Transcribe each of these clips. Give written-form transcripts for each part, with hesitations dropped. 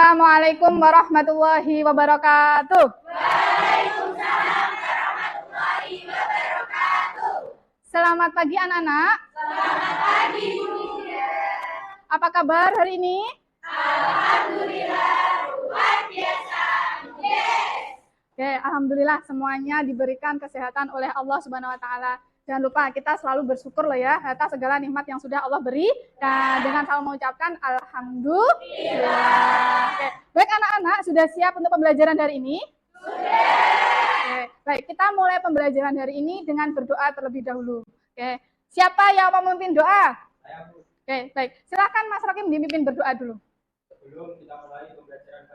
Assalamualaikum warahmatullahi wabarakatuh. Waalaikumsalam warahmatullahi wabarakatuh. Selamat pagi anak-anak. Selamat pagi Bu. Apa kabar hari ini? Alhamdulillah luar biasa. Yes. Oke, alhamdulillah semuanya diberikan kesehatan oleh Allah Subhanahu wa taala. Jangan lupa kita selalu bersyukur loh ya atas segala nikmat yang sudah Allah beri dan dengan selalu mengucapkan alhamdulillah. Oke, baik anak-anak, sudah siap untuk pembelajaran hari ini? Sudah. Oke, baik, kita mulai pembelajaran hari ini dengan berdoa terlebih dahulu. Oke, siapa yang mau memimpin doa? Oke, baik. Silakan Mas Rokim dipimpin berdoa dulu. Sebelum kita mulai pembelajaran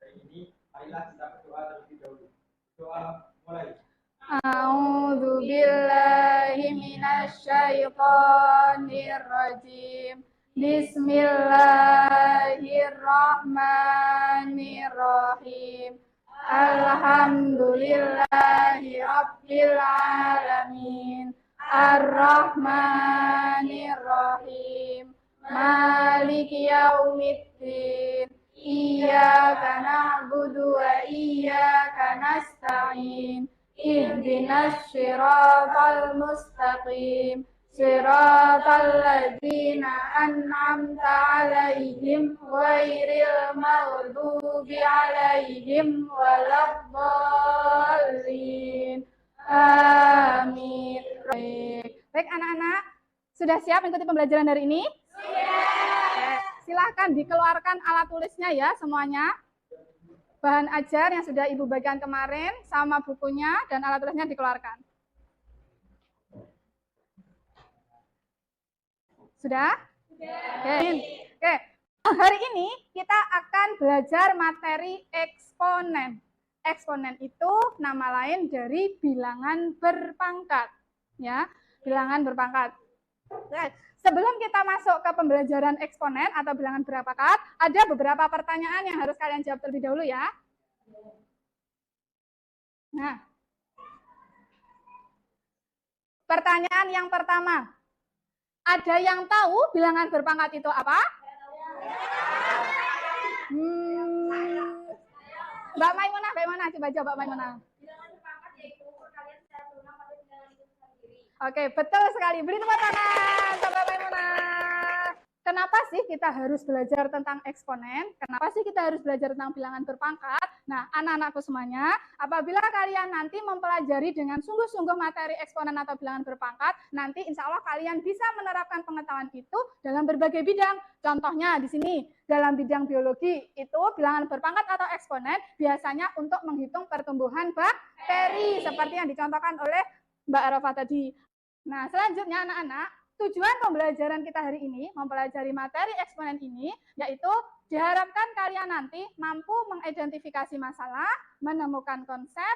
hari ini, marilah kita berdoa terlebih dahulu. Doa mulai. A'udzu billahi minasyaitonir rajim. Bismillahirrahmanirrahim. Alhamdulillahi rabbil alamin. Ar-Rahmanir-Rahim. Maliki yaumiddin. Iyyaka na'budu wa iyyaka nasta'in. Ihdinas siratal mustaqim. Siratal ladzina an'amta 'alaihim ghairil maghdubi 'alaihim waladdallin. Amin. Baik anak-anak, sudah siap mengikuti pembelajaran hari ini? Sudah. Silahkan dikeluarkan alat tulisnya ya semuanya. Bahan ajar yang sudah Ibu bagikan kemarin sama bukunya dan alat tulisnya dikeluarkan. Sudah? Sudah. Oke. Hari ini kita akan belajar materi eksponen. Eksponen itu nama lain dari bilangan berpangkat. Ya, bilangan berpangkat. Sebelum kita masuk ke pembelajaran eksponen atau bilangan berpangkat, ada beberapa pertanyaan yang harus kalian jawab terlebih dahulu ya. Nah, pertanyaan yang pertama. Ada yang tahu bilangan berpangkat itu apa? Mbak Maimunah, bagaimana? Coba jawab Mbak Maimunah. Bilangan berpangkat yaitu perkalian secara berulang pada bilangan itu sendiri. Oke, betul sekali. Beri tepuk tangan sama Maimunah. Kenapa sih kita harus belajar tentang eksponen? Kenapa sih kita harus belajar tentang bilangan berpangkat? Nah, anak-anakku semuanya, apabila kalian nanti mempelajari dengan sungguh-sungguh materi eksponen atau bilangan berpangkat, nanti insya Allah kalian bisa menerapkan pengetahuan itu dalam berbagai bidang. Contohnya di sini, dalam bidang biologi, itu bilangan berpangkat atau eksponen biasanya untuk menghitung pertumbuhan bakteri, seperti yang dicontohkan oleh Mbak Arafah tadi. Nah, selanjutnya anak-anak, tujuan pembelajaran kita hari ini, mempelajari materi eksponen ini, yaitu diharapkan kalian nanti mampu mengidentifikasi masalah, menemukan konsep,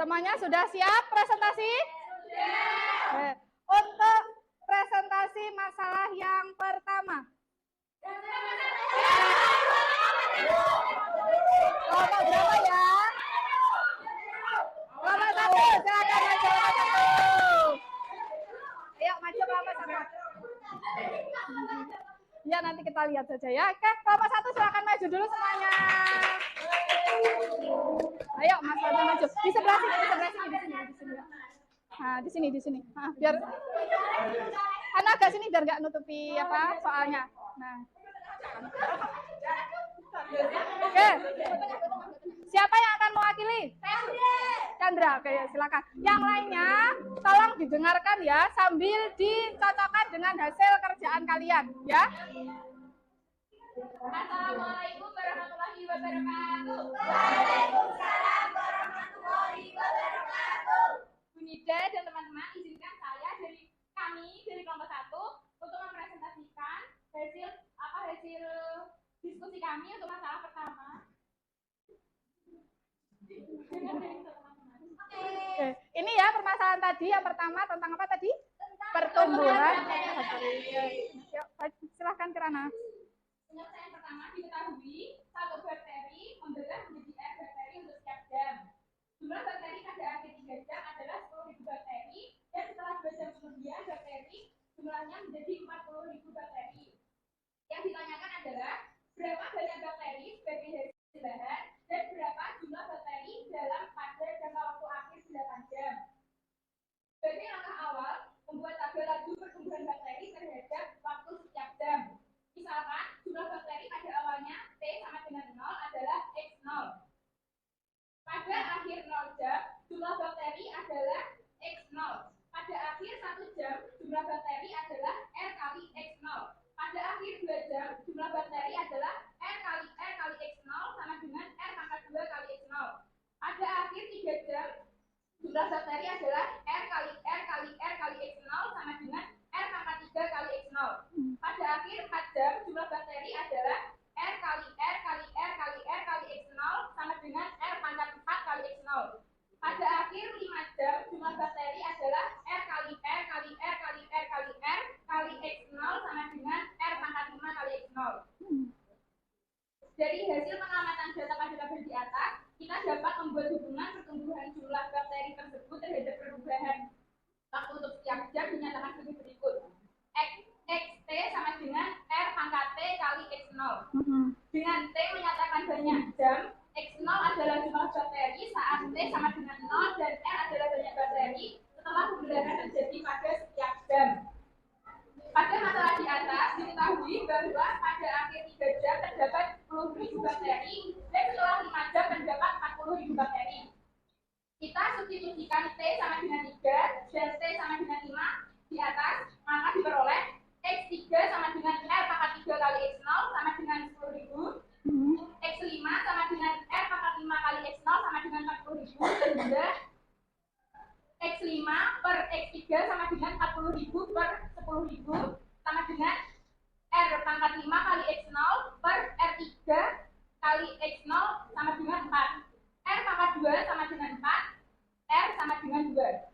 Semuanya sudah siap presentasi? Sudah. Untuk presentasi masalah yang pertama. Kelompok berapa ya? Kelompok 1, silakan maju kelompok 1. Ayo maju kelompok 1. Ya nanti kita lihat saja ya. Oke, kelompok 1 silakan maju dulu semuanya. Ayo Mas Fadil maju. Di sebelah sini, di sebelah sini, di sini, di sini. Nah, di sini, di sini. Nah, biar agak sini biar nggak nutupi apa soalnya. Nah. Oke. Siapa yang akan mewakili? Chandra. Oke, ya, silakan. Yang lainnya tolong didengarkan ya sambil dicocokkan dengan hasil kerjaan kalian ya. Assalamualaikum warahmatullahi wabarakatuh. Waalaikumsalam warahmatullahi wabarakatuh. Bu Nida dan teman-teman, izinkan saya dari kelompok 1 untuk mempresentasikan hasil diskusi kami untuk masalah pertama. Oke, ini ya permasalahan tadi yang pertama tentang apa tadi? Pertumbuhan. Yuk, silahkan Kirana. Penyelesaian pertama diketahui satu bakteri membelah menjadi R bakteri untuk setiap jam. Jumlah bakteri pada akhir 3 jam adalah 10.000 bakteri dan setelah 2 jam kemudian bakteri jumlahnya menjadi 40.000 bakteri. Yang ditanyakan adalah berapa banyak bakteri sebagai hasil bahan dan berapa jumlah bakteri pada jangka waktu akhir 8 jam. Sebagai langkah awal, membuat tabel laju pertumbuhan bakteri terhadap waktu setiap jam. Misalkan, jumlah bakteri pada awalnya T sama dengan 0 adalah X0. Pada akhir 0 jam, jumlah bakteri adalah X0. Pada akhir 1 jam, jumlah bakteri adalah R kali X0. Pada akhir 2 jam, jumlah bakteri adalah R kali X0 sama dengan R pangkat 2 kali X0. Pada akhir 3 jam, jumlah bakteri adalah R kali X0 sama dengan R pangkat 3 kali X0. Pada akhir 4 jam, jumlah bakteri adalah R kali X0 sama dengan R pangkat 4 kali X0. Pada akhir 5 jam, jumlah bakteri adalah R kali X0 sama dengan R pangkat 5 kali X0. Dari hasil pengamatan data pada tabel di atas, kita dapat membuat hubungan pertumbuhan jumlah bakteri tersebut terhadap perubahan waktu untuk setiap jam dinyatakan sebagai berikut. XT sama dengan R pangkat T kali X0. Dengan T menyatakan banyak jam, X0 adalah jumlah bakteri saat T sama dengan 0 dan R adalah banyak bakteri setelah pembelahan terjadi pada setiap jam. Pada masalah di atas diketahui bahwa pada akhir 3 jam terdapat 10.000 bakteri dan setelah 5 jam terdapat 40.000 bakteri. Kita substitusikan T sama dengan 3 dan T sama dengan 5 di atas, maka diperoleh X3 sama dengan R pangkat 3 kali X0 sama dengan 10.000. X5 sama dengan R pangkat 5 kali X0 sama dengan 40.000 dan juga X5 per X3 sama dengan 40.000 per 10.000 sama dengan R pangkat 5 kali X0 per R3 kali X0 sama dengan 4. R pangkat 2 sama dengan 4, R sama dengan 2.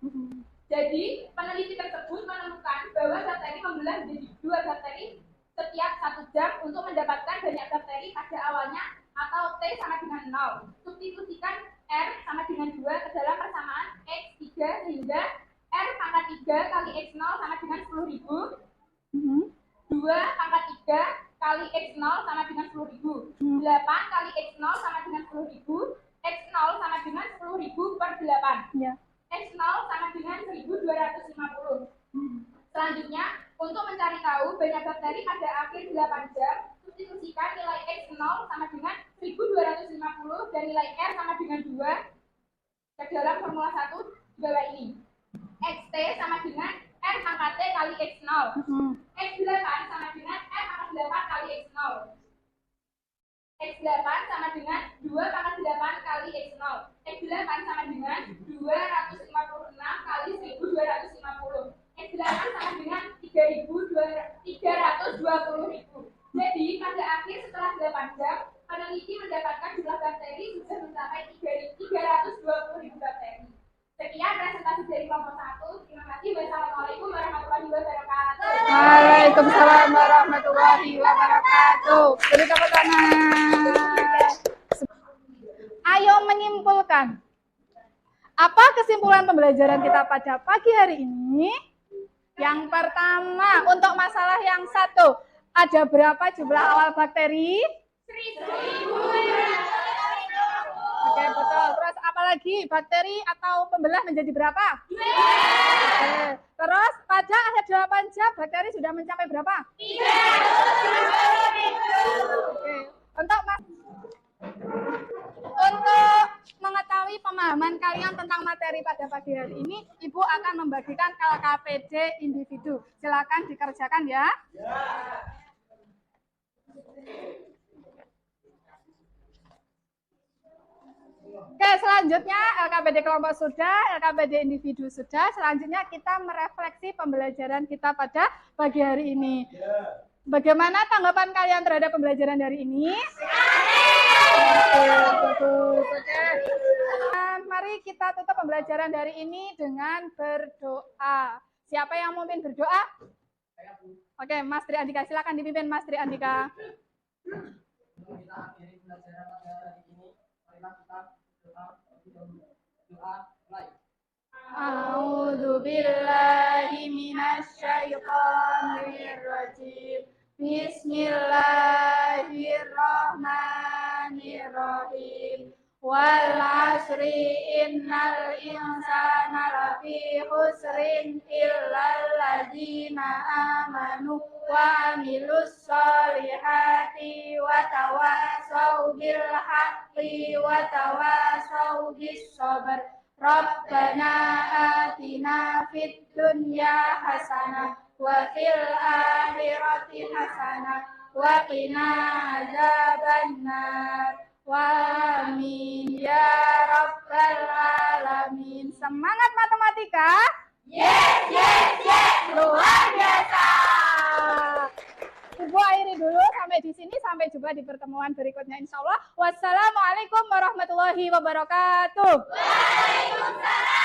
Jadi, peneliti tersebut menemukan bahwa bakteri membelah menjadi 2 bakteri setiap 1 jam untuk mendapatkan banyak bakteri pada awalnya atau T sama dengan 0. Substitusikan R sama dengan 2 ke dalam persamaan X3 sehingga R pangkat 3 kali X0 sama dengan 10.000. 2 pangkat 3 kali X0 sama dengan 10.000. 8 kali X0 sama dengan 10.000. X0 sama dengan 10.000 per 8. Ya. X0 sama dengan 1.250. Selanjutnya, untuk mencari tahu banyak bakteri pada akhir 8 jam, substitusikan nilai X0 sama dengan 1.250 dan nilai R sama dengan 2 ke dalam formula 1 di bawah ini. XT sama dengan R pangkat T kali X0. X8 sama dengan R pangkat 8 kali X0. X8 sama dengan 2 pangkat 8 kali X0. X8 sama dengan 256 kali 1250. X8 sama dengan 320.000. Jadi, pada akhir setelah 8 jam, peneliti mendapatkan jumlah bakteri sudah mencapai 320.000 bakteri. Waalaikumsalam warahmatullahi wabarakatuh. Beri tepuk tangan. Ayo menyimpulkan. Apa kesimpulan pembelajaran kita pada pagi hari ini? Yang pertama, untuk masalah yang satu, ada berapa jumlah awal bakteri? 1.000. Oke, betul. Terus apalagi bakteri atau pembelah menjadi berapa? 2. Oke. Terus pada akhir 8 jam bakteri sudah mencapai berapa? 370.000. Oke. Untuk mengetahui pemahaman kalian tentang materi pada pagi hari ini, Ibu akan membagikan LKPD individu. Silakan dikerjakan ya. Oke, selanjutnya LKPD kelompok sudah, LKPD individu sudah. Selanjutnya kita merefleksi pembelajaran kita pada pagi hari ini. Bagaimana tanggapan kalian terhadap pembelajaran hari ini? Oke. Mari kita tutup pembelajaran hari ini dengan berdoa. Siapa yang mau pimpin berdoa? Oke, Mas Tri Andika, silakan dipimpin Mas Tri Andika. Kita akhiri pembelajaran pada hari ini. Marilah kita doa mulai. A'udzu billahi minasyaitonir rajim. Bismillahirrahmanirrahim. Wal 'asri innal insana lafi khusrin illal ladzina amanu wa 'amilus sholihati wa tawassaw bil haqqi wa tawassaw bis sabr. Rabbana atina fid dunya hasanah wa fil akhirati hasanah wa qina adzabannar. Amin ya rabbal alamin. Semangat matematika. Yes, yes, yes. Luar biasa. Ibu akhiri dulu sampai di sini. Sampai jumpa di pertemuan berikutnya insya Allah. Wassalamualaikum warahmatullahi wabarakatuh. Waalaikumsalam.